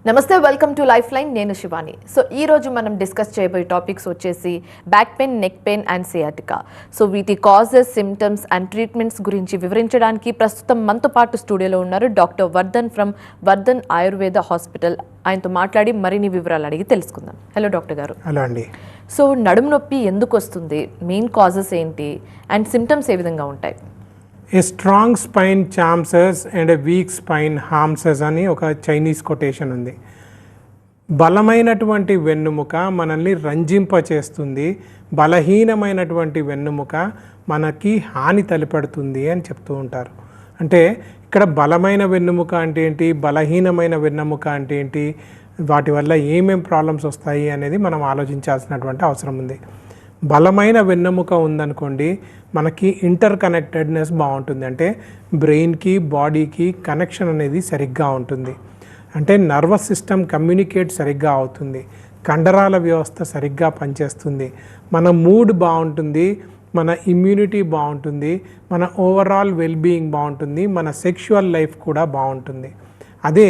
నమస్తే, welcome to life line. నేను Shivani. So ఈ రోజు మనం డిస్కస్ చేయబోయే టాపిక్స్ వచ్చేసి back pain, neck pain and sciatica. So వీటి కాజెస్, సిమ్టమ్స్ అండ్ ట్రీట్మెంట్స్ గురించి వివరించడానికి ప్రస్తుతం మనతో పాటు స్టూడియోలో ఉన్నారు doctor Vardhan from Vardhan Ayurveda hospital. ఆయనతో మాట్లాడి మరిన్ని వివరాలు అడిగి తెలుసుకుందాం. హలో డాక్టర్ గారు. హలో అండి. సో నడుము నొప్పి ఎందుకు వస్తుంది, మెయిన్ కాజెస్ ఏంటి అండ్ సిమ్టమ్స్ ఏ విధంగా ఉంటాయి? A strong spine charms and a weak spine harms అని ఒక చైనీస్ కొటేషన్ ఉంది. బలమైనటువంటి వెన్నుముక మనల్ని రంజింపచేస్తుంది, బలహీనమైనటువంటి వెన్నుముక మనకి హాని తలపెడుతుంది అని చెప్తూ ఉంటారు. అంటే ఇక్కడ బలమైన వెన్నుముక అంటే ఏంటి, బలహీనమైన వెన్నుముక అంటే ఏంటి, వాటి వల్ల ఏమేం ప్రాబ్లమ్స్ వస్తాయి అనేది మనం ఆలోచించాల్సినటువంటి అవసరం ఉంది. బలమైన వెన్నెముక ఉందనుకోండి, మనకి ఇంటర్ కనెక్టెడ్నెస్ బాగుంటుంది. అంటే బ్రెయిన్కి, బాడీకి కనెక్షన్ అనేది సరిగ్గా ఉంటుంది. అంటే నర్వస్ సిస్టమ్ కమ్యూనికేట్ సరిగ్గా అవుతుంది, కండరాల వ్యవస్థ సరిగ్గా పనిచేస్తుంది, మన మూడ్ బాగుంటుంది, మన ఇమ్యూనిటీ బాగుంటుంది, మన ఓవరాల్ వెల్బీయింగ్ బాగుంటుంది, మన సెక్షువల్ లైఫ్ కూడా బాగుంటుంది. అదే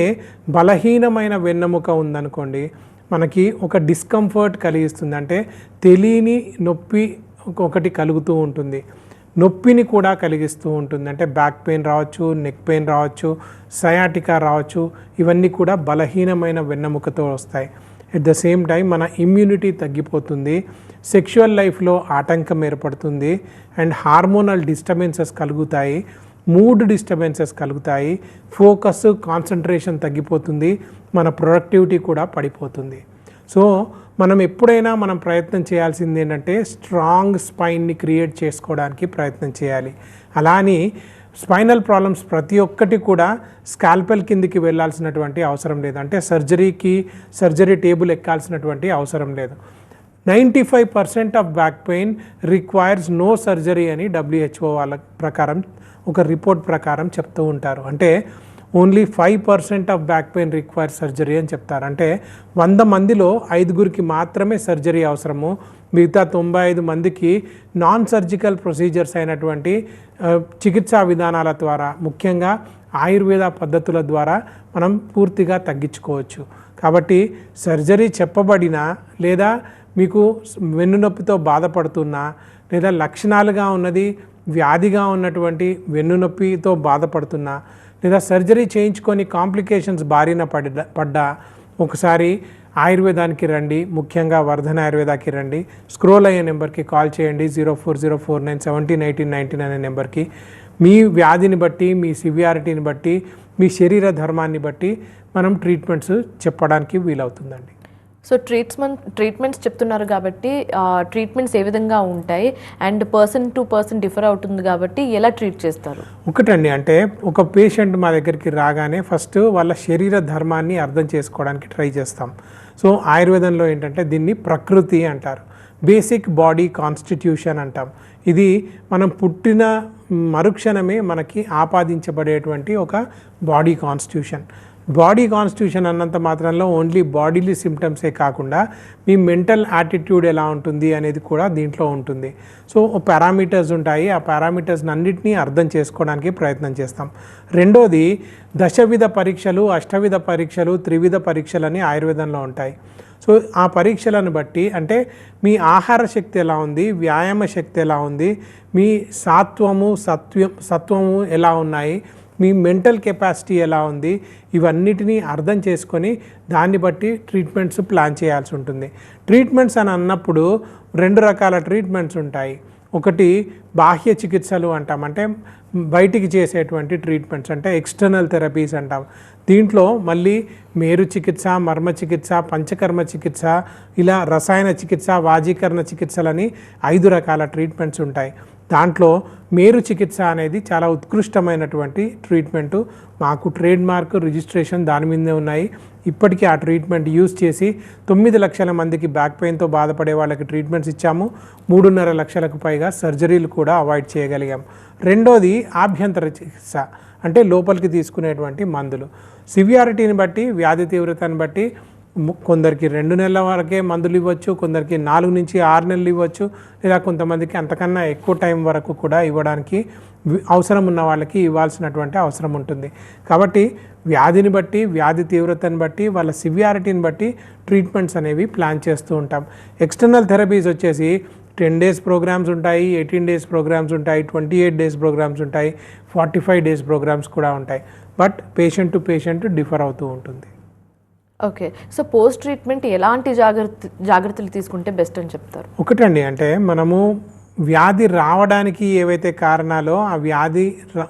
బలహీనమైన వెన్నెముక ఉందనుకోండి, మనకి ఒక డిస్కంఫర్ట్ కలిగిస్తుంది. అంటే తెలియని నొప్పి ఒకటి కలుగుతూ ఉంటుంది, నొప్పిని కూడా కలిగిస్తూ ఉంటుంది. అంటే బ్యాక్ పెయిన్ రావచ్చు, నెక్ పెయిన్ రావచ్చు, సయాటికా రావచ్చు. ఇవన్నీ కూడా బలహీనమైన వెన్నెముకతో వస్తాయి. ఎట్ ద సేమ్ టైం మన ఇమ్యూనిటీ తగ్గిపోతుంది, సెక్షువల్ లైఫ్లో ఆటంకం ఏర్పడుతుంది, అండ్ హార్మోనల్ డిస్టర్బెన్సెస్ కలుగుతాయి, మూడ్ డిస్టర్బెన్సెస్ కలుగుతాయి, ఫోకస్, కాన్సన్ట్రేషన్ తగ్గిపోతుంది, మన ప్రొడక్టివిటీ కూడా పడిపోతుంది. సో మనం ఎప్పుడైనా మనం ప్రయత్నం చేయాల్సింది ఏంటంటే స్ట్రాంగ్ స్పైన్ని క్రియేట్ చేసుకోవడానికి ప్రయత్నం చేయాలి. అలాని స్పైనల్ ప్రాబ్లమ్స్ ప్రతి ఒక్కటి కూడా స్కాల్పెల్ కిందికి వెళ్ళాల్సినటువంటి అవసరం లేదు. అంటే సర్జరీ టేబుల్ ఎక్కాల్సినటువంటి అవసరం లేదు. 95% of back pain requires no surgery అని WHO వాళ్ళ ప్రకారం, ఒక రిపోర్ట్ ప్రకారం చెప్తూ ఉంటారు. అంటే only 5% of back pain require surgery అని చెప్తారు. అంటే 100 మందిలో 5గురికి మాత్రమే సర్జరీ అవసరము, మిగతా 95 మందికి నాన్ సర్జికల్ ప్రొసీజర్స్ అయినటువంటి చికిత్సా విధానాల ద్వారా, ముఖ్యంగా ఆయుర్వేద పద్ధతుల ద్వారా మనం పూర్తిగా తగ్గించుకోవచ్చు. కాబట్టి సర్జరీ చెప్పబడినా, లేదా మీకు వెన్నునొప్పితో బాధపడుతున్నా, లేదా లక్షణాలుగా ఉన్నది వ్యాధిగా ఉన్నటువంటి వెన్నునొప్పితో బాధపడుతున్నా, లేదా సర్జరీ చేయించుకొని కాంప్లికేషన్స్ బారిన పడ్డా ఒకసారి ఆయుర్వేదానికి రండి, ముఖ్యంగా వర్ధన్ ఆయుర్వేదాకి రండి. స్క్రోల్ అయ్యే నెంబర్కి కాల్ చేయండి, 0404971819 అనే నెంబర్కి. మీ వ్యాధిని బట్టి, మీ సివియారిటీని బట్టి, మీ శరీర ధర్మాన్ని బట్టి మనం ట్రీట్మెంట్స్ చెప్పడానికి వీలవుతుందండి. సో ట్రీట్మెంట్స్ చెప్తున్నారు కాబట్టి ట్రీట్మెంట్స్ ఏ విధంగా ఉంటాయి and person to person differ అవుతుంది కాబట్టి ఎలా ట్రీట్ చేస్తారు? ఒకటండి, అంటే ఒక పేషెంట్ మా దగ్గరికి రాగానే ఫస్ట్ వాళ్ళ శరీర ధర్మాన్ని అర్థం చేసుకోవడానికి ట్రై చేస్తాం. సో ఆయుర్వేదంలో ఏంటంటే దీన్ని ప్రకృతి అంటారు, బేసిక్ బాడీ కాన్స్టిట్యూషన్ అంటాం. ఇది మనం పుట్టిన మరుక్షణమే మనకి ఆపాదించబడేటువంటి ఒక బాడీ కాన్స్టిట్యూషన్. బాడీ కాన్స్టిట్యూషన్ అన్నంత మాత్రంలో ఓన్లీ బాడీలీ సిమ్టమ్సే కాకుండా మీ మెంటల్ యాటిట్యూడ్ ఎలా ఉంటుంది అనేది కూడా దీంట్లో ఉంటుంది. సో పారామీటర్స్ ఉంటాయి, ఆ పారామీటర్స్ అన్నింటినీ అర్థం చేసుకోవడానికి ప్రయత్నం చేస్తాం. రెండోది దశవిధ పరీక్షలు, అష్టవిధ పరీక్షలు, త్రివిధ పరీక్షలు అని ఆయుర్వేదంలో ఉంటాయి. సో ఆ పరీక్షలను బట్టి, అంటే మీ ఆహార శక్తి ఎలా ఉంది, వ్యాయామ శక్తి ఎలా ఉంది, మీ సత్వము ఎలా ఉన్నాయి, మీ మెంటల్ కెపాసిటీ ఎలా ఉంది, ఇవన్నిటినీ అర్థం చేసుకొని దాన్ని బట్టి ట్రీట్మెంట్స్ ప్లాన్ చేయాల్సి ఉంటుంది. ట్రీట్మెంట్స్ అని అన్నప్పుడు 2 రకాల ట్రీట్మెంట్స్ ఉంటాయి. ఒకటి బాహ్య చికిత్సలు అంటాం, అంటే బయటికి చేసేటువంటి ట్రీట్మెంట్స్, అంటే ఎక్స్టర్నల్ థెరపీస్ అంటాం. దీంట్లో మళ్ళీ మేరు చికిత్స, మర్మ చికిత్స, పంచకర్మ చికిత్స, ఇలా రసాయన చికిత్స, వాజీకరణ చికిత్సలని 5 రకాల ట్రీట్మెంట్స్ ఉంటాయి. దాంట్లో మేరు చికిత్స అనేది చాలా ఉత్కృష్టమైనటువంటి ట్రీట్మెంటు. మాకు ట్రేడ్ మార్క్, రిజిస్ట్రేషన్ దాని మీదే ఉన్నాయి. ఇప్పటికీ ఆ ట్రీట్మెంట్ యూజ్ చేసి 9 లక్షల మందికి బ్యాక్ పెయిన్తో బాధపడే వాళ్ళకి ట్రీట్మెంట్స్ ఇచ్చాము. 3.5 లక్షలకు పైగా సర్జరీలు కూడా అవాయిడ్ చేయగలిగాం. రెండోది ఆభ్యంతర చికిత్స, అంటే లోపలికి తీసుకునేటువంటి మందులు. సివియారిటీని బట్టి, వ్యాధి తీవ్రతను బట్టి కొందరికి 2 నెలల వరకే మందులు ఇవ్వచ్చు, కొందరికి 4 నుంచి 6 నెలలు ఇవ్వచ్చు, లేదా కొంతమందికి అంతకన్నా ఎక్కువ టైం వరకు కూడా ఇవ్వడానికి అవసరం ఉన్న వాళ్ళకి ఇవ్వాల్సినటువంటి అవసరం ఉంటుంది. కాబట్టి వ్యాధిని బట్టి, వ్యాధి తీవ్రతను బట్టి, వాళ్ళ సివియారిటీని బట్టి ట్రీట్మెంట్స్ అనేవి ప్లాన్ చేస్తూ ఉంటాం. ఎక్స్టర్నల్ థెరపీస్ వచ్చేసి 10 డేస్ ప్రోగ్రామ్స్ ఉంటాయి, 18 డేస్ ప్రోగ్రామ్స్ ఉంటాయి, 28 డేస్ ప్రోగ్రామ్స్ ఉంటాయి, 45 డేస్ ప్రోగ్రామ్స్ కూడా ఉంటాయి. But patient to patient differ అవుతూ ఉంటుంది. ఓకే, సో పోస్ట్ ట్రీట్మెంట్ ఎలాంటి జాగ్రత్తలు తీసుకుంటే బెస్ట్ అని చెప్తారు? ఒకటండి, అంటే మనము వ్యాధి రావడానికి ఏవైతే కారణాలో ఆ వ్యాధి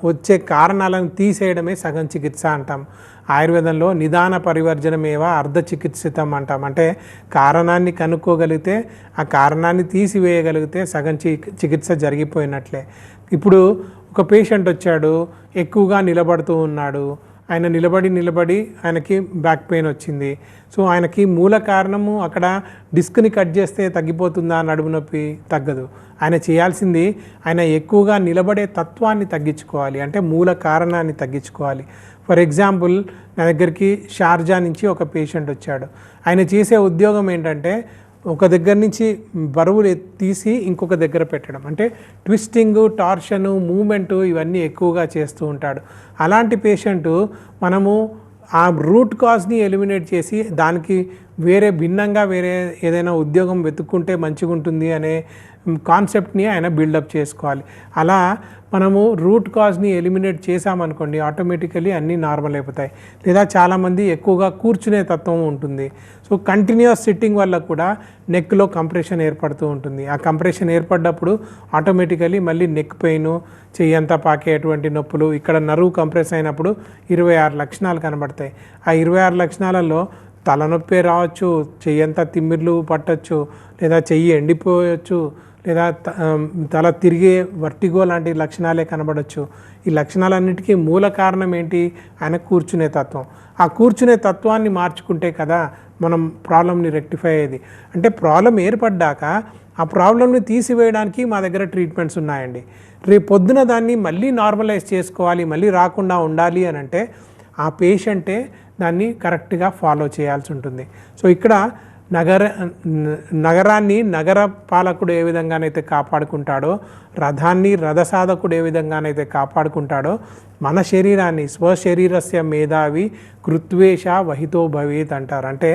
వచ్చే కారణాలను తీసేయడమే సగం చికిత్స అంటాం. ఆయుర్వేదంలో నిదాన పరివర్జనమేవ అర్ధ చికిత్సితం అంటాం. అంటే కారణాన్ని కనుక్కోగలిగితే, ఆ కారణాన్ని తీసివేయగలిగితే సగం చికిత్స జరిగిపోయినట్లే. ఇప్పుడు ఒక పేషెంట్ వచ్చాడు, ఎక్కువగా నిలబడుతూ ఉన్నాడు, ఆయన నిలబడి ఆయనకి బ్యాక్ పెయిన్ వచ్చింది. సో ఆయనకి మూల కారణము అక్కడ డిస్క్ని కట్ చేస్తే తగ్గిపోతుందా నడుము నొప్పి? తగ్గదు. ఆయన చేయాల్సింది ఆయన ఎక్కువగా నిలబడే తత్వాన్ని తగ్గించుకోవాలి, అంటే మూల కారణాన్ని తగ్గించుకోవాలి. ఫర్ ఎగ్జాంపుల్, నా దగ్గరికి షార్జా నుంచి ఒక పేషెంట్ వచ్చాడు. ఆయన చేసే ఉద్యోగం ఏంటంటే ఒక దగ్గర నుంచి బరువులు తీసి ఇంకొక దగ్గర పెట్టడం, అంటే ట్విస్టింగ్, టార్షను, మూమెంటు ఇవన్నీ ఎక్కువగా చేస్తూ ఉంటాడు. అలాంటి పేషెంటు మనము ఆ రూట్ కాజ్ని ఎలిమినేట్ చేసి దానికి భిన్నంగా వేరే ఏదైనా ఉద్యోగం వెతుక్కుంటే మంచిగా ఉంటుంది అనే కాన్సెప్ట్ని ఆయన బిల్డప్ చేసుకోవాలి. అలా మనము రూట్ కాజ్ని ఎలిమినేట్ చేసామనుకోండి, ఆటోమేటికలీ అన్నీ నార్మల్ అయిపోతాయి. లేదా చాలామంది ఎక్కువగా కూర్చునే తత్వం ఉంటుంది. సో కంటిన్యూస్ సిట్టింగ్ వల్ల కూడా నెక్లో కంప్రెషన్ ఏర్పడుతూ ఉంటుంది. ఆ కంప్రెషన్ ఏర్పడ్డప్పుడు ఆటోమేటికలీ మళ్ళీ నెక్ పెయిన్, చెయ్యంతా పాకేటువంటి నొప్పులు, ఇక్కడ నరువు కంప్రెస్ అయినప్పుడు 26 లక్షణాలు కనబడతాయి. ఆ 26 లక్షణాలలో తలనొప్పి రావచ్చు, చెయ్యంతా తిమ్మిర్లు పట్టచ్చు, లేదా చెయ్యి ఎండిపోయచ్చు, లేదా తల తిరిగే వర్టిగో లాంటి లక్షణాలే కనబడవచ్చు. ఈ లక్షణాలన్నిటికీ మూల కారణం ఏంటి? ఆయన కూర్చునే తత్వం. ఆ కూర్చునే తత్వాన్ని మార్చుకుంటే కదా మనం ప్రాబ్లమ్ని రెక్టిఫై అయ్యేది. అంటే ప్రాబ్లం ఏర్పడ్డాక ఆ ప్రాబ్లమ్ని తీసివేయడానికి మా దగ్గర ట్రీట్మెంట్స్ ఉన్నాయండి. రేపు పొద్దున దాన్ని మళ్ళీ నార్మలైజ్ చేసుకోవాలి, మళ్ళీ రాకుండా ఉండాలి అని అంటే ఆ పేషెంటే దాన్ని కరెక్ట్గా ఫాలో చేయాల్సి ఉంటుంది. సో ఇక్కడ నగరాన్ని నగర పాలకుడు ఏ విధంగానైతే కాపాడుకుంటాడో, రథాన్ని రథసాధకుడు ఏ విధంగానైతే కాపాడుకుంటాడో, మన శరీరాన్ని స్వశరీరస్య మేధావి కృత్వేష వహితో భవేత్ అంటారు. అంటే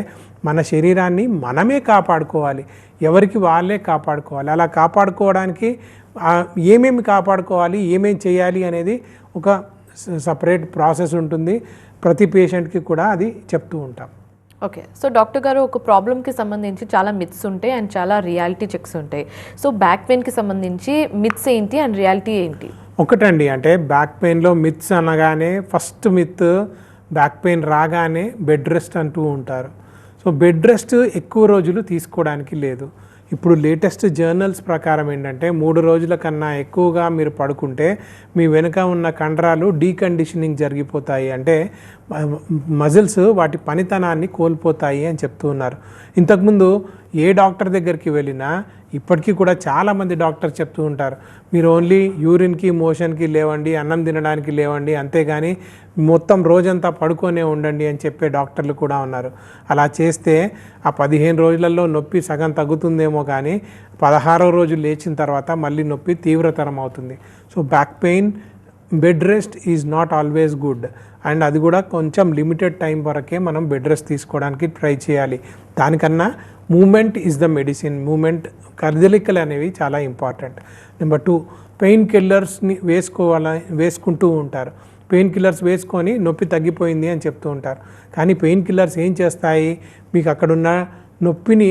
మన శరీరాన్ని మనమే కాపాడుకోవాలి, ఎవరికి వాళ్ళే కాపాడుకోవాలి. అలా కాపాడుకోవడానికి ఏమేమి కాపాడుకోవాలి, ఏమేమి చేయాలి అనేది ఒక సపరేట్ ప్రాసెస్ ఉంటుంది. ప్రతి పేషెంట్కి కూడా అది చెప్తూ ఉంటాం. ఓకే, సో డాక్టర్ గారు, ఒక ప్రాబ్లమ్కి సంబంధించి చాలా మిత్స్ ఉంటాయి అండ్ చాలా రియాలిటీ చెక్స్ ఉంటాయి. సో బ్యాక్ పెయిన్కి సంబంధించి మిత్స్ ఏంటి అండ్ రియాలిటీ ఏంటి? ఒకటండి, అంటే బ్యాక్ పెయిన్లో మిత్స్ అనగానే ఫస్ట్ మిత్, బ్యాక్ పెయిన్ రాగానే బెడ్ రెస్ట్ అంటూ ఉంటారు. సో బెడ్ రెస్ట్ ఎక్కువ రోజులు తీసుకోవడానికి లేదు. ఇప్పుడు లేటెస్ట్ జర్నల్స్ ప్రకారం ఏంటంటే 3 రోజుల కన్నా ఎక్కువగా మీరు పడుకుంటే మీ వెనుక ఉన్న కండరాలు డీకండిషనింగ్ జరిగిపోతాయి, అంటే మజిల్స్ వాటి పనితనాన్ని కోల్పోతాయి అని చెప్తూ ఉన్నారు. ఇంతకుముందు ఏ డాక్టర్ దగ్గరికి వెళ్ళినా ఇప్పటికీ కూడా చాలామంది డాక్టర్ చెప్తూ ఉంటారు, మీరు ఓన్లీ యూరిన్కి మోషన్కి లేవండి, అన్నం తినడానికి లేవండి, అంతేగాని మొత్తం రోజంతా పడుకొనే ఉండండి అని చెప్పే డాక్టర్లు కూడా ఉన్నారు. అలా చేస్తే ఆ 15 రోజులలో నొప్పి సగం తగ్గుతుందేమో కానీ 16వ రోజు లేచిన తర్వాత మళ్ళీ నొప్పి తీవ్రతరం అవుతుంది. So back pain bed rest is not always good, and అది కూడా కొంచెం లిమిటెడ్ టైం వరకే మనం బెడ్ రెస్ట్ తీసుకోవడానికి ట్రై చేయాలి. దానికన్నా movement is the medicine. Movement, కదలికలు అనేవి చాలా ఇంపార్టెంట్. నెంబర్ 2, పెయిన్ కిల్లర్స్ని వేసుకుంటూ ఉంటారు. పెయిన్ కిల్లర్స్ వేసుకొని నొప్పి తగ్గిపోయింది అని చెప్తూ ఉంటారు. కానీ పెయిన్ కిల్లర్స్ ఏం చేస్తాయి? మీకు అక్కడున్న నొప్పిని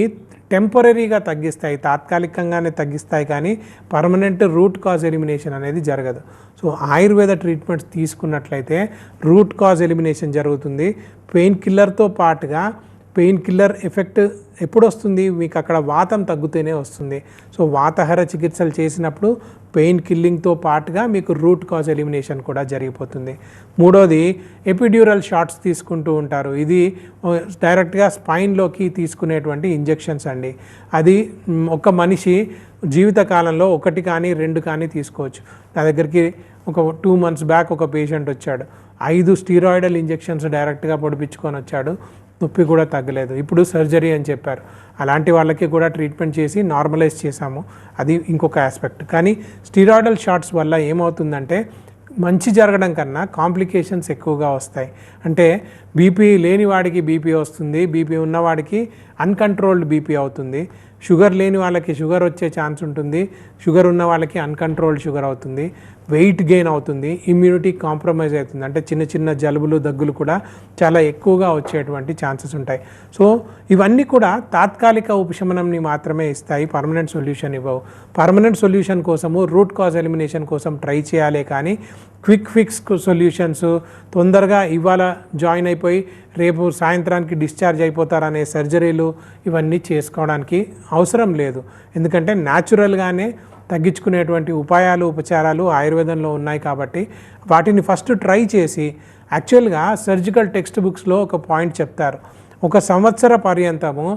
టెంపరీగా తగ్గిస్తాయి, తాత్కాలికంగానే తగ్గిస్తాయి, కానీ పర్మనెంట్ రూట్ కాజ్ ఎలిమినేషన్ అనేది జరగదు. సో ఆయుర్వేద ట్రీట్మెంట్స్ తీసుకున్నట్లయితే రూట్ కాజ్ ఎలిమినేషన్ జరుగుతుంది. పెయిన్ కిల్లర్తో పాటుగా పెయిన్ కిల్లర్ ఎఫెక్ట్ ఎప్పుడు వస్తుంది? మీకు అక్కడ వాతం తగ్గుతూనే వస్తుంది. సో వాతహర చికిత్సలు చేసినప్పుడు పెయిన్ కిల్లింగ్తో పాటుగా మీకు రూట్ కాజ్ ఎలిమినేషన్ కూడా జరిగిపోతుంది. 3వది, ఎపిడ్యూరల్ షాట్స్ తీసుకుంటూ ఉంటారు. ఇది డైరెక్ట్గా స్పైన్లోకి తీసుకునేటువంటి ఇంజెక్షన్స్ అండి. అది ఒక మనిషి జీవితకాలంలో 1 కానీ 2 కానీ తీసుకోవచ్చు. నా దగ్గరికి ఒక 2 months బ్యాక్ ఒక పేషెంట్ వచ్చాడు. 5 స్టీరాయిడల్ ఇంజెక్షన్స్ డైరెక్ట్గా పొడిపించుకొని వచ్చాడు. నొప్పి కూడా తగ్గలేదు, ఇప్పుడు సర్జరీ అని చెప్పారు. అలాంటి వాళ్ళకి కూడా ట్రీట్మెంట్ చేసి నార్మలైజ్ చేశాము, అది ఇంకొక ఆస్పెక్ట్. కానీ స్టీరాయిడల్ షాట్స్ వల్ల ఏమవుతుందంటే మంచి జరగడం కన్నా కాంప్లికేషన్స్ ఎక్కువగా వస్తాయి. అంటే బీపీ లేని వాడికి బీపీ వస్తుంది, బీపీ ఉన్నవాడికి అన్కంట్రోల్డ్ బీపీ అవుతుంది, షుగర్ లేని వాళ్ళకి షుగర్ వచ్చే ఛాన్స్ ఉంటుంది, షుగర్ ఉన్న వాళ్ళకి అన్కంట్రోల్డ్ షుగర్ అవుతుంది, వెయిట్ గెయిన్ అవుతుంది, ఇమ్యూనిటీ కాంప్రమైజ్ అవుతుంది. అంటే చిన్న చిన్న జలుబులు దగ్గులు కూడా చాలా ఎక్కువగా వచ్చేటువంటి ఛాన్సెస్ ఉంటాయి. సో ఇవన్నీ కూడా తాత్కాలిక ఉపశమనంని మాత్రమే ఇస్తాయి, పర్మనెంట్ సొల్యూషన్ ఇవ్వవు. పర్మనెంట్ సొల్యూషన్ కోసము రూట్ కాజ్ ఎలిమినేషన్ కోసం ట్రై చేయాలి, కానీ క్విక్ ఫిక్స్ సొల్యూషన్స్ తొందరగా ఇవాళ జాయిన్ అయిపోయి రేపు సాయంత్రానికి డిశ్చార్జ్ అయిపోతారనే సర్జరీలు ఇవన్నీ చేసుకోవడానికి అవసరం లేదు. ఎందుకంటే న్యాచురల్గానే తగ్గించుకునేటువంటి ఉపాయాలు ఉపచారాలు ఆయుర్వేదంలో ఉన్నాయి కాబట్టి వాటిని ఫస్ట్ ట్రై చేసి, యాక్చువల్గా సర్జికల్ టెక్స్ట్ బుక్స్లో ఒక పాయింట్ చెప్తారు, 1 సంవత్సర పర్యంతము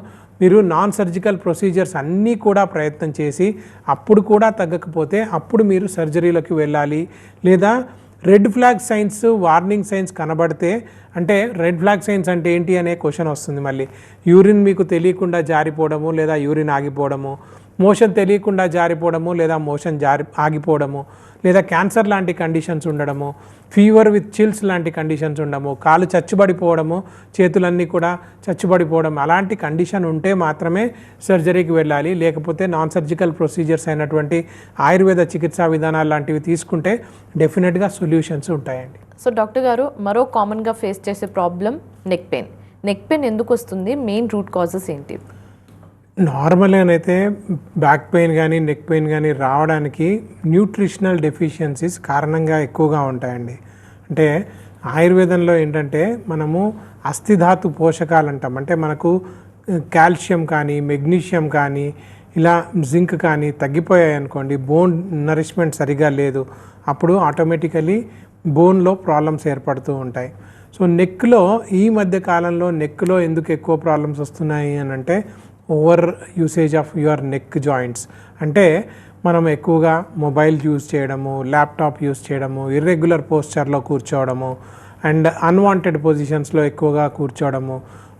మీరు నాన్ సర్జికల్ ప్రొసీజర్స్ అన్నీ కూడా ప్రయత్నం చేసి అప్పుడు కూడా తగ్గకపోతే అప్పుడు మీరు సర్జరీలోకి వెళ్ళాలి. లేదా red flag science, warning signs కనబడితే, అంటే రెడ్ ఫ్లాగ్ సైన్స్ అంటే ఏంటి అనే క్వశ్చన్ వస్తుంది మళ్ళీ. యూరిన్ మీకు తెలియకుండా జారిపోవడము లేదా యూరిన్ ఆగిపోవడము, మోషన్ తెలియకుండా జారిపోవడము లేదా మోషన్ ఆగిపోవడము, లేదా క్యాన్సర్ లాంటి కండిషన్స్ ఉండడము, ఫీవర్ విత్ చిల్స్ లాంటి కండిషన్స్ ఉండడము, కాలు చచ్చుబడిపోవడము, చేతులన్నీ కూడా చచ్చుబడిపోవడం, అలాంటి కండిషన్ ఉంటే మాత్రమే సర్జరీకి వెళ్ళాలి. లేకపోతే నాన్ సర్జికల్ ప్రొసీజర్స్ అయినటువంటి ఆయుర్వేద చికిత్సా విధానాలు లాంటివి తీసుకుంటే డెఫినెట్గా సొల్యూషన్స్ ఉంటాయండి. సో డాక్టర్ గారు, మరో కామన్గా ఫేస్ చేసే problem neck pain. Neck pain ఎందుకు వస్తుంది? మెయిన్ రూట్ కాజెస్ ఏంటి? నార్మల్గానైతే బ్యాక్ పెయిన్ కానీ నెక్ పెయిన్ కానీ రావడానికి న్యూట్రిషనల్ డెఫిషియన్సీస్ కారణంగా ఎక్కువగా ఉంటాయండి. అంటే ఆయుర్వేదంలో ఏంటంటే మనము అస్థిధాతు పోషకాలు అంటాం. అంటే మనకు కాల్షియం కానీ మెగ్నీషియం కానీ ఇలా జింక్ కానీ తగ్గిపోయాయి అనుకోండి, బోన్ నరిష్మెంట్ సరిగా లేదు, అప్పుడు ఆటోమేటికలీ బోన్లో ప్రాబ్లమ్స్ ఏర్పడుతూ ఉంటాయి. సో నెక్లో ఈ మధ్య కాలంలో నెక్లో ఎందుకు ఎక్కువ ప్రాబ్లమ్స్ వస్తున్నాయి అని అంటే over usage of your neck joints. అంటే మనం ఎక్కువగా మొబైల్ యూజ్ చేయడము, ల్యాప్టాప్ యూజ్ చేయడము, ఇర్రెగ్యులర్ పోస్చర్లో కూర్చోవడము, అండ్ అన్వాంటెడ్ పొజిషన్స్లో ఎక్కువగా కూర్చోవడము,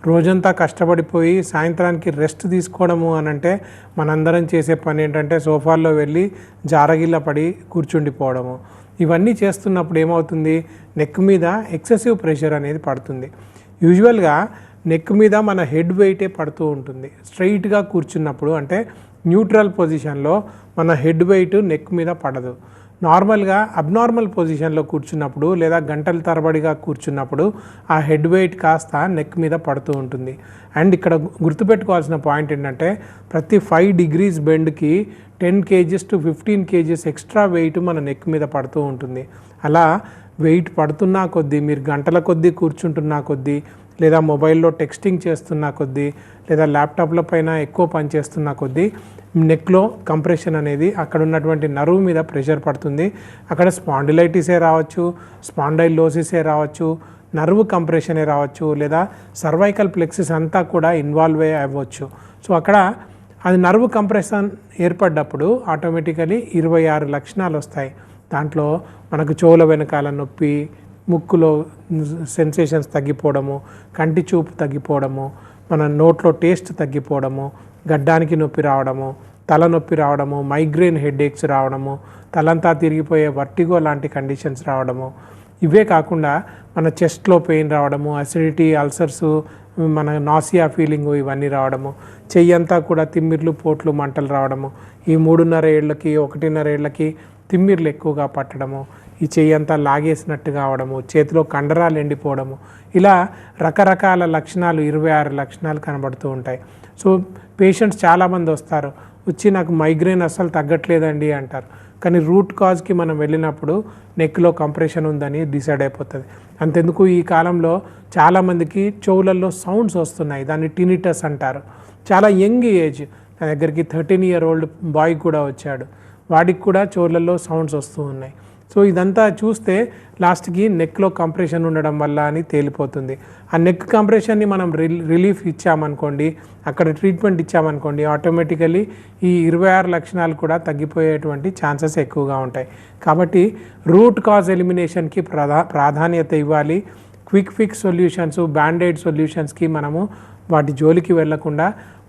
రోజంతా కష్టపడిపోయి సాయంత్రానికి రెస్ట్ తీసుకోవడము అని అంటే మనందరం చేసే పని ఏంటంటే సోఫాల్లో వెళ్ళి జారగిల్ల పడి కూర్చుండిపోవడము. ఇవన్నీ చేస్తున్నప్పుడు ఏమవుతుంది, నెక్ మీద ఎక్సెసివ్ ప్రెషర్ అనేది పడుతుంది. యూజువల్గా నెక్ మీద మన హెడ్ వెయిటే పడుతూ ఉంటుంది. స్ట్రైట్గా కూర్చున్నప్పుడు, అంటే న్యూట్రల్ పొజిషన్లో మన హెడ్ వెయిట్ నెక్ మీద పడదు. నార్మల్గా అబ్నార్మల్ పొజిషన్లో కూర్చున్నప్పుడు లేదా గంటల తరబడిగా కూర్చున్నప్పుడు ఆ హెడ్ వెయిట్ కాస్త నెక్ మీద పడుతూ ఉంటుంది. అండ్ ఇక్కడ గుర్తుపెట్టుకోవాల్సిన పాయింట్ ఏంటంటే ప్రతి 5 degrees బెండ్కి 10 kgs to 15 kgs extra wait మన నెక్ మీద పడుతూ ఉంటుంది. అలా వెయిట్ పడుతున్నా కొద్దీ, మీరు గంటల కొద్దీ కూర్చుంటున్నా కొద్దీ, లేదా మొబైల్లో టెక్స్టింగ్ చేస్తున్న కొద్దీ, లేదా ల్యాప్టాప్ల పైన ఎక్కువ పని చేస్తున్న కొద్దీ నెక్లో కంప్రెషన్ అనేది అక్కడ ఉన్నటువంటి నర్వ్ మీద ప్రెషర్ పడుతుంది. అక్కడ స్పాండిలైటిసే రావచ్చు, స్పాండైలోసిసే రావచ్చు, నర్వ్ కంప్రెషనే రావచ్చు, లేదా సర్వైకల్ ప్లెక్సిస్ అంతా కూడా ఇన్వాల్వ్ అవ్వచ్చు. సో అక్కడ అది నర్వ్ కంప్రెషన్ ఏర్పడ్డప్పుడు ఆటోమేటికలీ 26 లక్షణాలు వస్తాయి. దాంట్లో మనకు చెవుల వెనకాల నొప్పి, ముక్కులో సెన్సేషన్స్ తగ్గిపోవడము, కంటి చూపు తగ్గిపోవడము, మన నోట్లో టేస్ట్ తగ్గిపోవడము, గడ్డానికి నొప్పి రావడము, తలనొప్పి రావడము, మైగ్రేన్ హెడేక్స్ రావడము, తలంతా తిరిగిపోయే వర్టిగో లాంటి కండిషన్స్ రావడము. ఇవే కాకుండా మన చెస్ట్లో పెయిన్ రావడము, అసిడిటీ, అల్సర్స్, మన నాసియా ఫీలింగు ఇవన్నీ రావడము, చెయ్యంతా కూడా తిమ్మిర్లు, పోట్లు, మంటలు రావడము, ఈ 3.5 ఏళ్ళకి 1.5 ఏళ్ళకి తిమ్మిర్లు ఎక్కువగా పట్టడము, ఈ చెయ్యంతా లాగేసినట్టు కావడము, చేతిలో కండరాలు ఎండిపోవడము, ఇలా రకరకాల లక్షణాలు 26 లక్షణాలు కనబడుతూ ఉంటాయి. సో పేషెంట్స్ చాలామంది వస్తారు, వచ్చి నాకు మైగ్రేన్ అస్సలు తగ్గట్లేదండి అంటారు. కానీ రూట్ కాజ్కి మనం వెళ్ళినప్పుడు నెక్లో కంప్రెషన్ ఉందని డిసైడ్ అయిపోతుంది. అంతెందుకు ఈ కాలంలో చాలామందికి చెవులలో సౌండ్స్ వస్తున్నాయి, దాన్ని టినిటస్ అంటారు. చాలా యంగ్ ఏజ్, నా దగ్గరికి 13-year-old బాయ్ కూడా వచ్చాడు, వాడికి కూడా చెవులలో సౌండ్స్ వస్తూ ఉన్నాయి. సో ఇదంతా చూస్తే లాస్ట్కి నెక్లో కంప్రెషన్ ఉండడం వల్ల అని తేలిపోతుంది. ఆ నెక్ కంప్రెషన్ని మనం రిలీఫ్ ఇచ్చామనుకోండి, అక్కడ ట్రీట్మెంట్ ఇచ్చామనుకోండి, ఆటోమేటికలీ ఈ 26 లక్షణాలు కూడా తగ్గిపోయేటువంటి ఛాన్సెస్ ఎక్కువగా ఉంటాయి. కాబట్టి రూట్ కాజ్ ఎలిమినేషన్కి ప్రాధాన్యత ఇవ్వాలి. క్విక్ ఫిక్స్ సొల్యూషన్స్, బ్యాండెడ్ సొల్యూషన్స్కి మనము వాటి జోలికి వెళ్లకుండా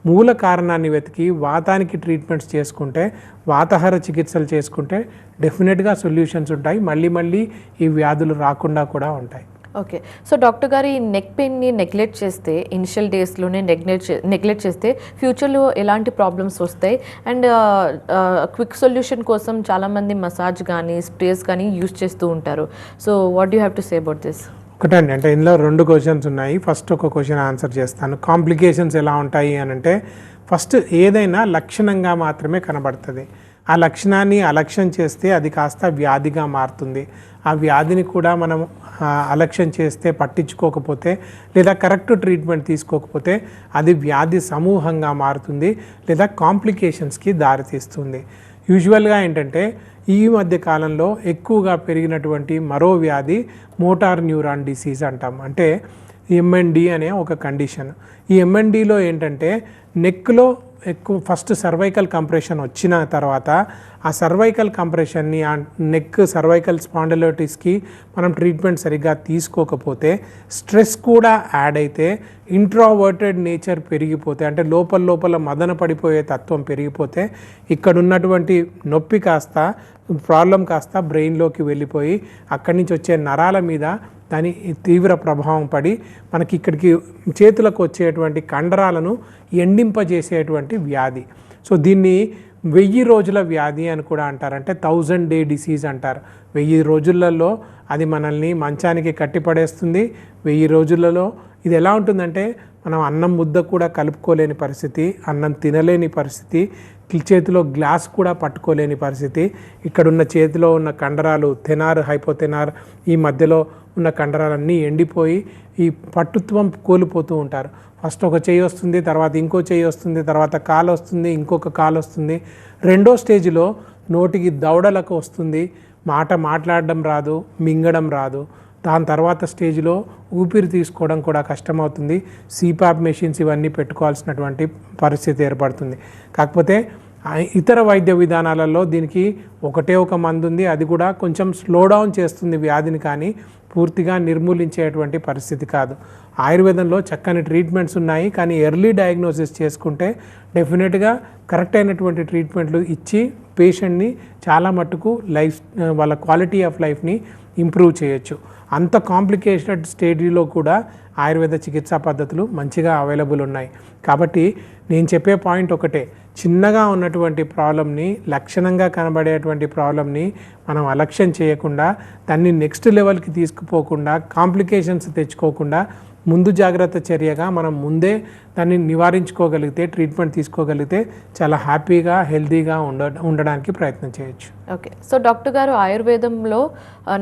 మూల కారణాన్ని వెతికి వాతానికి ట్రీట్మెంట్స్ చేసుకుంటే, వాతాహార చికిత్సలు చేసుకుంటే డెఫినెట్గా సొల్యూషన్స్ ఉంటాయి. మళ్ళీ ఈ వ్యాధులు రాకుండా కూడా ఉంటాయి. ఓకే. సో డాక్టర్ గారు, ఈ నెక్ పెయిన్ని నెగ్లెక్ట్ చేస్తే, ఇనిషియల్ డేస్లోనే నెగ్లెక్ట్ చేస్తే ఫ్యూచర్లో ఎలాంటి ప్రాబ్లమ్స్ వస్తాయి? అండ్ క్విక్ సొల్యూషన్ కోసం చాలామంది మసాజ్ కానీ స్ప్రేస్ కానీ యూజ్ చేస్తూ ఉంటారు. So what you have to say about this? ఒకటండి, అంటే ఇందులో 2 క్వశ్చన్స్ ఉన్నాయి. ఫస్ట్ ఒక క్వశ్చన్ ఆన్సర్ చేస్తాను. కాంప్లికేషన్స్ ఎలా ఉంటాయి అని అంటే, ఫస్ట్ ఏదైనా లక్షణంగా మాత్రమే కనబడుతుంది. ఆ లక్షణాన్ని అలక్ష్యం చేస్తే అది కాస్త వ్యాధిగా మారుతుంది. ఆ వ్యాధిని కూడా మనం అలక్ష్యం చేస్తే, పట్టించుకోకపోతే లేదా కరెక్ట్ ట్రీట్మెంట్ తీసుకోకపోతే అది వ్యాధి సమూహంగా మారుతుంది లేదా కాంప్లికేషన్స్కి దారితీస్తుంది. యూజువల్గా ఏంటంటే ఈ మధ్య కాలంలో ఎక్కువగా పెరిగినటువంటి మరో వ్యాధి మోటార్ న్యూరాన్ డిసీజ్ అంటాం. అంటే ఎంఎన్డి అనే ఒక కండిషన్. ఈ ఎంఎన్డిలో ఏంటంటే నెక్లో ఎక్కువ ఫస్ట్ సర్వైకల్ కంప్రెషన్ వచ్చిన తర్వాత ఆ సర్వైకల్ కంప్రెషన్ని, ఆ నెక్ సర్వైకల్ స్పాండిలోటిస్కి మనం ట్రీట్మెంట్ సరిగ్గా తీసుకోకపోతే, స్ట్రెస్ కూడా యాడ్ అయితే, ఇంట్రావర్టెడ్ నేచర్ పెరిగిపోతే, అంటే లోపల మదన పడిపోయే తత్వం పెరిగిపోతే ఇక్కడ ఉన్నటువంటి నొప్పి కాస్త, ప్రాబ్లం కాస్త బ్రెయిన్లోకి వెళ్ళిపోయి అక్కడి నుంచి వచ్చే నరాల మీద దాని తీవ్ర ప్రభావం పడి మనకి ఇక్కడికి చేతులకు వచ్చేటువంటి కండరాలను ఎండింపజేసేటువంటి వ్యాధి. సో దీన్ని 1000 రోజుల వ్యాధి అని కూడా అంటారు. అంటే 1000 day డిసీజ్ అంటారు. 1000 రోజులలో అది మనల్ని మంచానికి కట్టిపడేస్తుంది. 1000 రోజులలో ఇది ఎలా ఉంటుందంటే, మనం అన్నం ముద్ద కూడా కలుపుకోలేని పరిస్థితి, అన్నం తినలేని పరిస్థితి, చేతిలో గ్లాస్ కూడా పట్టుకోలేని పరిస్థితి, ఇక్కడున్న చేతిలో ఉన్న కండరాలు థెనార్, హైపోథెనార్, ఈ మధ్యలో ఉన్న కండరాలన్నీ ఎండిపోయి ఈ పట్టుత్వం కోల్పోతూ ఉంటారు. ఫస్ట్ ఒక చెయ్యి వస్తుంది, తర్వాత ఇంకో చెయ్యి వస్తుంది, తర్వాత కాలు వస్తుంది, ఇంకొక కాలు వస్తుంది. రెండో స్టేజ్లో నోటికి దవడలకు వస్తుంది, మాట్లాడడం రాదు, మింగడం రాదు. దాని తర్వాత స్టేజ్లో ఊపిరి తీసుకోవడం కూడా కష్టమవుతుంది. సిపాప్ మెషిన్స్ ఇవన్నీ పెట్టుకోవాల్సినటువంటి పరిస్థితి ఏర్పడుతుంది. కాకపోతే ఇతర వైద్య విధానాలలో దీనికి ఒకటే ఒక మందు ఉంది. అది కూడా కొంచెం స్లో డౌన్ చేస్తుంది వ్యాధిని, కానీ పూర్తిగా నిర్మూలించేటువంటి పరిస్థితి కాదు. ఆయుర్వేదంలో చక్కని ట్రీట్మెంట్స్ ఉన్నాయి, కానీ ఎర్లీ డయాగ్నోసిస్ చేసుకుంటే డెఫినెట్గా కరెక్ట్ అయినటువంటి ట్రీట్మెంట్లు ఇచ్చి పేషెంట్ని చాలా మట్టుకు వాళ్ళ క్వాలిటీ ఆఫ్ లైఫ్ని ఇంప్రూవ్ చేయొచ్చు. అంత కాంప్లికేటెడ్ స్టేజ్లో కూడా ఆయుర్వేద చికిత్సా పద్ధతులు మంచిగా అవైలబుల్ ఉన్నాయి. కాబట్టి నేను చెప్పే పాయింట్ ఒకటే, చిన్నగా ఉన్నటువంటి ప్రాబ్లమ్ని, లక్షణంగా కనబడేటువంటి ప్రాబ్లమ్ని మనం అలక్ష్యం చేయకుండా, దాన్ని నెక్స్ట్ లెవెల్కి తీసుకుపోకుండా, కాంప్లికేషన్స్ తెచ్చుకోకుండా ముందు జాగ్రత్త చర్యగా మనం ముందే దాన్ని నివారించుకోగలిగితే, ట్రీట్మెంట్ తీసుకోగలిగితే చాలా హ్యాపీగా, హెల్తీగా ఉండడానికి ప్రయత్నం చేయొచ్చు. ఓకే. సో డాక్టర్ గారు, ఆయుర్వేదంలో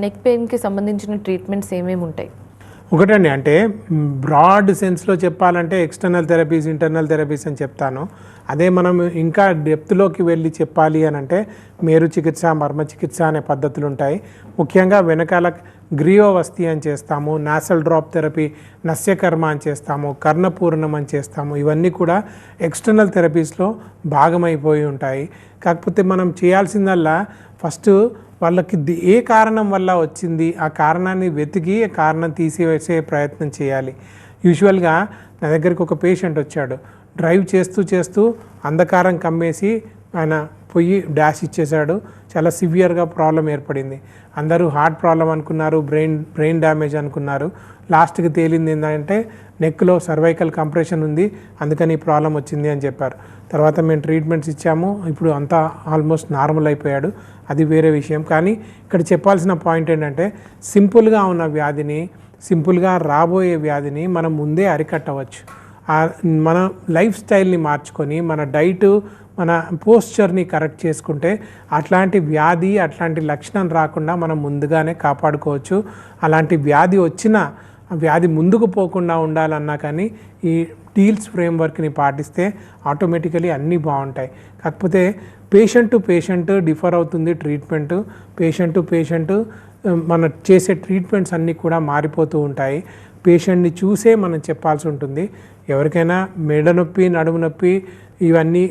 నెక్ పెయిన్కి సంబంధించిన ట్రీట్మెంట్స్ ఏమేమి ఉంటాయి? ఒకటండి, అంటే బ్రాడ్ సెన్స్లో చెప్పాలంటే ఎక్స్టర్నల్ థెరపీస్, ఇంటర్నల్ థెరపీస్ అని చెప్తాను. అదే మనం ఇంకా డెప్త్లోకి వెళ్ళి చెప్పాలి అని అంటే మేరు చికిత్స, మర్మ చికిత్స అనే పద్ధతులు ఉంటాయి. ముఖ్యంగా వెనకాల గ్రీవవస్తి అని చేస్తాము, నాసల్ డ్రాప్ థెరపీ, నస్యకర్మ అని చేస్తాము, కర్ణపూర్ణం అని చేస్తాము. ఇవన్నీ కూడా ఎక్స్టర్నల్ థెరపీస్లో భాగమైపోయి ఉంటాయి. కాకపోతే మనం చేయాల్సిందల్లా ఫస్ట్ వాళ్ళకి ఏ కారణం వల్ల వచ్చింది, ఆ కారణాన్ని వెతికి ఆ కారణం తీసివేసే ప్రయత్నం చేయాలి. యూజువల్గా నా దగ్గరికి ఒక పేషెంట్ వచ్చాడు. డ్రైవ్ చేస్తూ అంధకారం కమ్మేసి ఆయన పొయ్యి డాష్ ఇచ్చేశాడు. చాలా సివియర్గా ప్రాబ్లం ఏర్పడింది. అందరూ హార్ట్ ప్రాబ్లం అనుకున్నారు, బ్రెయిన్ డ్యామేజ్ అనుకున్నారు. లాస్ట్కి తేలింది ఏంటంటే నెక్లో సర్వైకల్ కంప్రెషన్ ఉంది, అందుకని ఈ ప్రాబ్లం వచ్చింది అని చెప్పారు. తర్వాత మేము ట్రీట్మెంట్స్ ఇచ్చాము. ఇప్పుడు అంతా ఆల్మోస్ట్ నార్మల్ అయిపోయాడు. అది వేరే విషయం. కానీ ఇక్కడ చెప్పాల్సిన పాయింట్ ఏంటంటే, సింపుల్గా ఉన్న వ్యాధిని, సింపుల్గా రాబోయే వ్యాధిని మనం ముందే అరికట్టవచ్చు. మన లైఫ్ స్టైల్ని మార్చుకొని, మన డైట్, మన పోస్చర్ని కరెక్ట్ చేసుకుంటే అట్లాంటి వ్యాధి, అట్లాంటి లక్షణం రాకుండా మనం ముందుగానే కాపాడుకోవచ్చు. అలాంటి వ్యాధి వచ్చినా వ్యాధి ముందుకు పోకుండా ఉండాలన్నా కానీ ఈ టీల్స్ ఫ్రేమ్వర్క్ని పాటిస్తే ఆటోమేటికలీ అన్నీ బాగుంటాయి. కాకపోతే పేషెంట్ టు పేషెంట్ డిఫర్ అవుతుంది ట్రీట్మెంట్. పేషెంట్ టు పేషెంట్ మన చేసే ట్రీట్మెంట్స్ అన్నీ కూడా మారిపోతూ ఉంటాయి. పేషెంట్ని చూసే మనం చెప్పాల్సి ఉంటుంది. ఎవరికైనా మెడ నొప్పి, నడుము నొప్పి ఇవన్నీ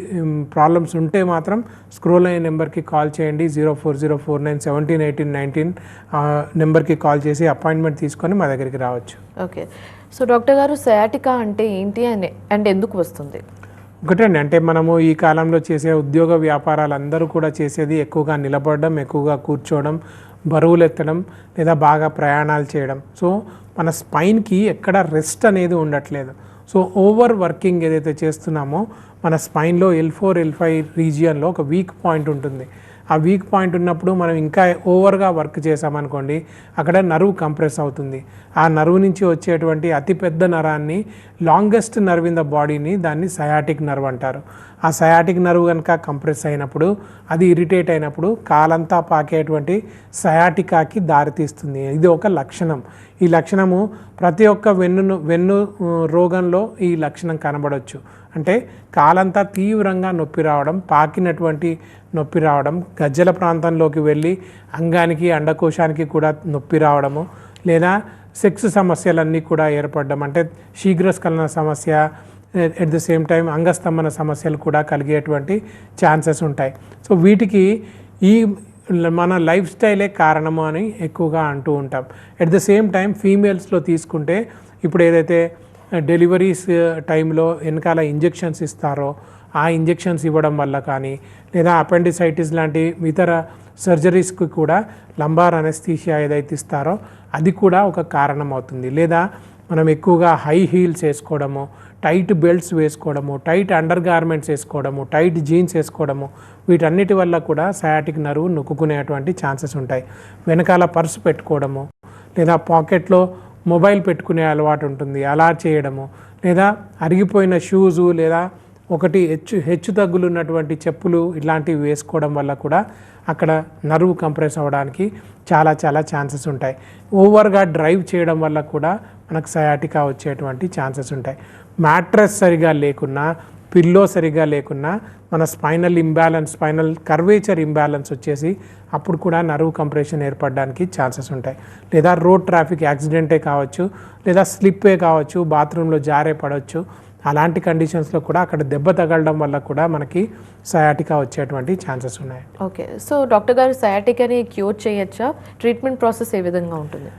ప్రాబ్లమ్స్ ఉంటే మాత్రం స్క్రోల్ అయ్యే నెంబర్కి కాల్ చేయండి. 04049171819 నెంబర్కి కాల్ చేసి అపాయింట్మెంట్ తీసుకొని మా దగ్గరికి రావచ్చు. ఓకే, సో డాక్టర్ గారు సయాటికా అంటే ఏంటి అండ్ ఎందుకు వస్తుంది? ఒకటండి, అంటే మనము ఈ కాలంలో చేసే ఉద్యోగ వ్యాపారాలు అందరూ కూడా చేసేది ఎక్కువగా నిలబడడం, ఎక్కువగా కూర్చోవడం, బరువులు ఎత్తడం లేదా బాగా ప్రయాణాలు చేయడం. సో మన స్పైన్కి ఎక్కడ రెస్ట్ అనేది ఉండట్లేదు. సో ఓవర్ వర్కింగ్ ఏదైతే చేస్తున్నామో మన స్పైన్లో L4, L5 రీజియన్లో ఒక వీక్ పాయింట్ ఉంటుంది. ఆ వీక్ పాయింట్ ఉన్నప్పుడు మనం ఇంకా ఓవర్గా వర్క్ చేసామనుకోండి, అక్కడ నర్వ్ కంప్రెస్ అవుతుంది. ఆ నర్వ్ నుంచి వచ్చేటువంటి అతిపెద్ద నరాన్ని, లాంగెస్ట్ నర్వ్ ఇన్ ద బాడీని, దాన్ని సయాటిక్ నర్వ్ అంటారు. ఆ సయాటిక్ నర్వ్ కనుక కంప్రెస్ అయినప్పుడు, అది ఇరిటేట్ అయినప్పుడు కాలంతా పాకేటువంటి సయాటికాకి దారితీస్తుంది. ఇది ఒక లక్షణం. ఈ లక్షణము ప్రతి ఒక్క వెన్ను రోగంలో ఈ లక్షణం కనబడవచ్చు. అంటే కాలంతా తీవ్రంగా నొప్పి రావడం, పాకినటువంటి నొప్పి రావడం, గజ్జల ప్రాంతంలోకి వెళ్ళి అంగానికి, అండకోశానికి కూడా నొప్పి రావడము, లేదా సెక్స్ సమస్యలన్నీ కూడా ఏర్పడడం, అంటే శీఘ్రస్ఖలన సమస్య, ఎట్ ద సేమ్ టైం అంగస్తంభన సమస్యలు కూడా కలిగేటువంటి ఛాన్సెస్ ఉంటాయి. సో వీటికి ఈ మన లైఫ్ స్టైలే కారణము అని ఎక్కువగా అంటూ ఉంటాం. ఎట్ ద సేమ్ టైం ఫీమేల్స్లో తీసుకుంటే ఇప్పుడు ఏదైతే డెలివరీస్ టైంలో వెనకాల ఇంజెక్షన్స్ ఇస్తారో ఆ ఇంజెక్షన్స్ ఇవ్వడం వల్ల కానీ, లేదా అపెండిసైటిస్ లాంటి ఇతర సర్జరీస్కి కూడా లంబార్ అనెస్థీషియా ఏదైతే ఇస్తారో అది కూడా ఒక కారణం అవుతుంది. లేదా మనం ఎక్కువగా హై హీల్స్ వేసుకోవడము, టైట్ బెల్ట్స్ వేసుకోవడము, టైట్ అండర్ గార్మెంట్స్ వేసుకోవడము, టైట్ జీన్స్ వేసుకోవడము, వీటన్నిటి వల్ల కూడా సయాటిక్ నర్వ్ నొక్కుకునేటువంటి ఛాన్సెస్ ఉంటాయి. వెనకాల పర్సు పెట్టుకోవడము, లేదా పాకెట్లో మొబైల్ పెట్టుకునే అలవాటు ఉంటుంది, అలా చేయడము, లేదా అరిగిపోయిన షూజు లేదా ఒకటి హెచ్చు తగ్గులు ఉన్నటువంటి చెప్పులు ఇలాంటివి వేసుకోవడం వల్ల కూడా అక్కడ నర్వ్ కంప్రెస్ అవ్వడానికి చాలా ఛాన్సెస్ ఉంటాయి. ఓవర్గా డ్రైవ్ చేయడం వల్ల కూడా మనకు సయాటికా వచ్చేటువంటి ఛాన్సెస్ ఉంటాయి. మ్యాట్రెస్ సరిగా లేకున్నా, పిల్లో సరిగా లేకున్నా మన స్పైనల్ కర్వేచర్ ఇంబ్యాలెన్స్ వచ్చేసి అప్పుడు కూడా నర్వ్ కంప్రెషన్ ఏర్పడడానికి ఛాన్సెస్ ఉంటాయి. లేదా రోడ్ ట్రాఫిక్ యాక్సిడెంటే కావచ్చు, లేదా స్లిప్పే కావచ్చు, బాత్రూంలో జారే పడవచ్చు. అలాంటి కండిషన్స్లో కూడా అక్కడ దెబ్బ తగలడం వల్ల కూడా మనకి సయాటికా వచ్చేటువంటి ఛాన్సెస్ ఉన్నాయి. ఓకే, సో డాక్టర్ గారు సయాటికాని క్యూర్ చేయొచ్చా? ట్రీట్మెంట్ ప్రాసెస్ ఏ విధంగా ఉంటుంది?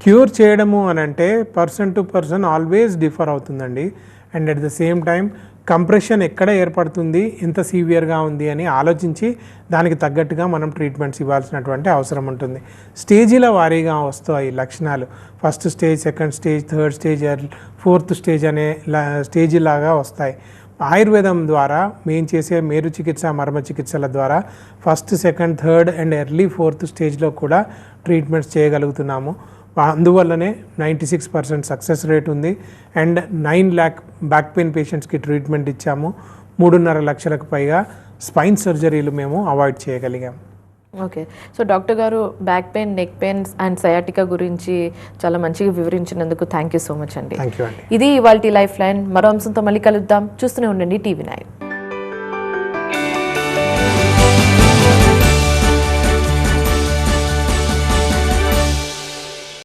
క్యూర్ చేయడము అని అంటే person to person always differ అవుతుందండి. And at the same time compression ఎక్కడ ఏర్పడుతుంది, ఎంత సీవియర్గా ఉంది అని ఆలోచించి దానికి తగ్గట్టుగా మనం ట్రీట్మెంట్స్ ఇవ్వాల్సినటువంటి అవసరం ఉంటుంది. స్టేజీల వారీగా వస్తాయి లక్షణాలు. First stage, second stage, third stage, fourth stage అనే స్టేజీ లాగా వస్తాయి. ఆయుర్వేదం ద్వారా మేము చేసే మేరు చికిత్స, మర్మ చికిత్సల ద్వారా first, second, third and early fourth స్టేజ్లో కూడా ట్రీట్మెంట్స్ చేయగలుగుతున్నాము. అందువల్లనే 96% సక్సెస్ రేట్ ఉంది. అండ్ 9 lakh బ్యాక్ పెయిన్ పేషెంట్స్కి ట్రీట్మెంట్ ఇచ్చాము. 3.5 లక్షలకు పైగా స్పైన్ సర్జరీలు మేము అవాయిడ్ చేయగలిగాము. ఓకే, సో డాక్టర్ గారు back pain, neck pains and sciatica గురించి చాలా మంచిగా వివరించినందుకు థ్యాంక్ యూ సో మచ్ అండి. థ్యాంక్ యూ అండి. ఇది ఇవాల్టి లైఫ్ లైన్. మరో అంశంతో మళ్ళీ కలుద్దాం. చూస్తూనే ఉండండి TV9.